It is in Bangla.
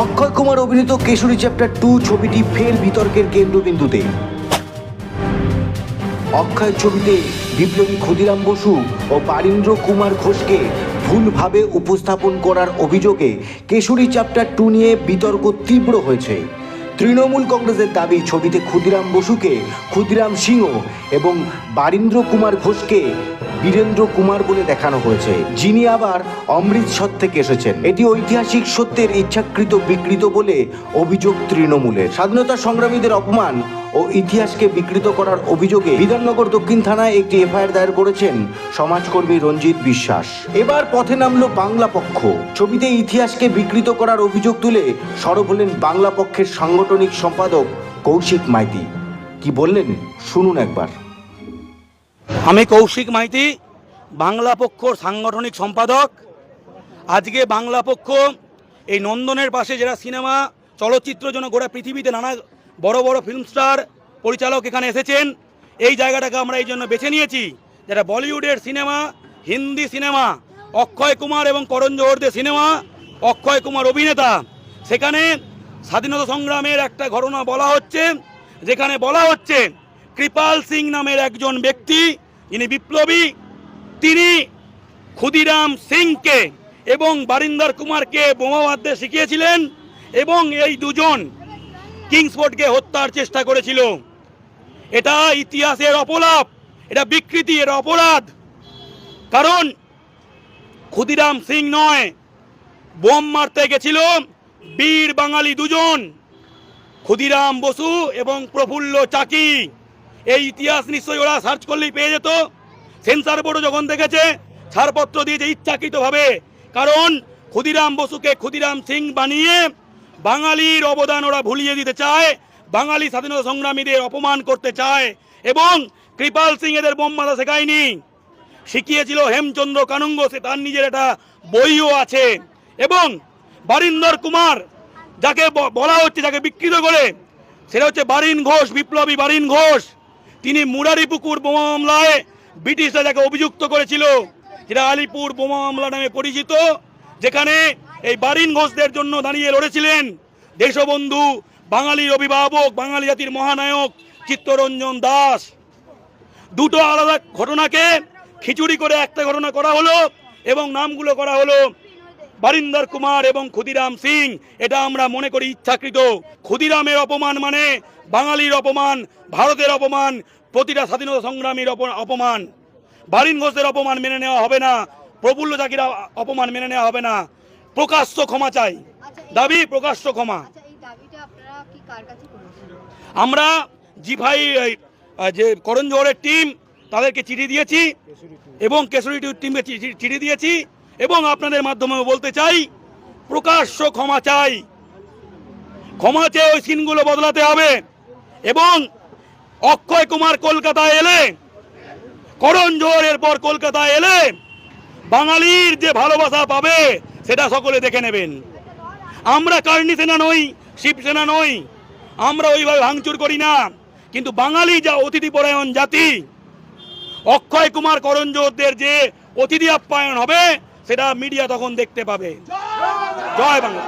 অক্ষয় কুমার অভিনীত কেশরী চ্যাপ্টার 2 ছবিটি ফের বিতর্কের কেন্দ্রবিন্দুতে। অক্ষয়ের ছবিতে বিপ্লবী ক্ষুদিরাম বসু ও বারীন্দ্র কুমার ঘোষকে ভুলভাবে উপস্থাপন করার অভিযোগে কেশরী চ্যাপ্টার 2 নিয়ে বিতর্ক তীব্র হয়েছে। তৃণমূল কংগ্রেসের দাবি, ছবিতে ক্ষুদিরাম বসুকে ক্ষুদিরাম সিংহ এবং বারীন্দ্র কুমার ঘোষকে বীরেন্দ্র কুমার বলে দেখানো হয়েছে, যিনি আবার অমৃতসর থেকে এসেছেন। এটি ঐতিহাসিক সত্যের ইচ্ছাকৃত বিকৃত বলে অভিযোগ তৃণমূলের। স্বাধীনতা সংগ্রামীদের অপমান ও ইতিহাসকে বিকৃত করার অভিযোগে বিধাননগর দক্ষিণ থানায় একটি এফআইআর দায়ের করেছেন সমাজকর্মী রঞ্জিত বিশ্বাস। এবার পথে নামলো বাংলা পক্ষ। ছবিতে ইতিহাসকে বিকৃত করার অভিযোগ তুলে সরব হলেন বাংলা পক্ষের সাংগঠনিক সম্পাদক কৌশিক মাইতি। কি বললেন শুনুন একবার। আমি কৌশিক মাইতি, বাংলা পক্ষর সাংগঠনিক সম্পাদক। আজকে বাংলা পক্ষ এই নন্দনের পাশে যারা সিনেমা চলচ্চিত্রের জন্য গোটা পৃথিবীতে নানা বড় বড় ফিল্ম স্টার পরিচালক এখানে এসেছেন, এই জায়গাটাকে আমরা এই জন্য বেছে নিয়েছি, যেটা বলিউডের সিনেমা, হিন্দি সিনেমা, অক্ষয় কুমার এবং করণ জোহরদের সিনেমা, অক্ষয় কুমার অভিনেতা। সেখানে স্বাধীনতা সংগ্রামের একটা ঘটনা বলা হচ্ছে, যেখানে বলা হচ্ছে কৃপাল সিং নামের একজন ব্যক্তি, যিনি বিপ্লবী, তিনি ক্ষুদিরাম সিংকে এবং বারিন্দর কুমারকে বোমা বাঁধতে শিখিয়েছিলেন এবং এই দুজন কিংসফোর্ডকে হত্যার চেষ্টা করেছিল। এটা ইতিহাসের অপলাপ, এটা বিকৃতি, এটা অপরাধ। কারণ ক্ষুদিরাম সিং নয়, বোম মারতে গেছিল বীর বাঙালি দুজন, ক্ষুদিরাম বসু এবং প্রফুল্ল চাকি। এই ইতিহাস নিশ্চয়ই ওরা সার্চ করলেই পেয়ে যেত। সেন্সার বোর্ডও যখন দেখেছে ছাড়পত্র দিয়েছে ইচ্ছাকৃতভাবে, কারণ ক্ষুদিরাম বসুকে ক্ষুদিরাম সিং বানিয়ে বাঙালির অবদান ওরা ভুলিয়ে দিতে চায়, বাঙালি স্বাধীনতা সংগ্রামীদের অপমান করতে চায়। এবং কৃপাল সিং এদের বোম মারা শেখায়নি, শিখিয়েছিল হেমচন্দ্র কানুঙ্গ, সে তার নিজের একটা বইও আছে। এবং বারিন্দর কুমার যাকে বলা হচ্ছে, যাকে বিকৃত করে, সেটা হচ্ছে বারিন ঘোষ, বিপ্লবী বারিন ঘোষ। তিনি মুরারিপুকুর বোমা মামলায় ব্রিটিশরা যাকে অভিযুক্ত করেছিল, যেটা আলিপুর বোমা মামলা নামে পরিচিত, যেখানে এই বারিন ঘোষদের জন্য দাঁড়িয়ে লড়েছিলেন দেশবন্ধু, বাঙালির অভিভাবক, বাঙালি জাতির মহানায়ক চিত্তরঞ্জন দাস। দুটো আলাদা ঘটনাকে খিচুড়ি করে একটা ঘটনা করা হলো এবং নামগুলো করা হলো বারিন্দর কুমার এবং ক্ষুদিরাম সিং। এটা আমরা মনে করি ইচ্ছাকৃত। ক্ষুদিরামের অপমান মানে বাঙালির অপমান, ভারতের অপমান, প্রতিটা স্বাধীনতা সংগ্রামীর অপমান। বারিন ঘোষের অপমান মেনে নেওয়া হবে না, প্রফুল্ল চাকির অপমান মেনে নেওয়া হবে না। প্রকাশ্য ক্ষমা চাই, দাবি প্রকাশ্য ক্ষমা। আমরা জিভাই যে করণ জোহরের টিম, তাদেরকে চিঠি দিয়েছি এবং কেশরী টিমকে চিঠি দিয়েছি এবং আপনাদের মাধ্যমে বলতে চাই, প্রকাশ্য ক্ষমা চাই। ক্ষমা চেয়ে ওই সিনগুলো বদলাতে হবে। এবং অক্ষয় কুমার কলকাতায় এলে, করণ জোহরের পর কলকাতায় এলে বাঙালির যে ভালোবাসা পাবে সেটা সকলে দেখে নেবেন। আমরা কার্নি সেনা নই, শিবসেনা নই, আমরা ওইভাবে ভাঙচুর করি না, কিন্তু বাঙালি যা অতিথিপরায়ণ জাতি, অক্ষয় কুমার করণ জোহরদের যে অতিথি আপ্যায়ন হবে সেটা মিডিয়া তখন দেখতে পাবে। জয় বাংলা।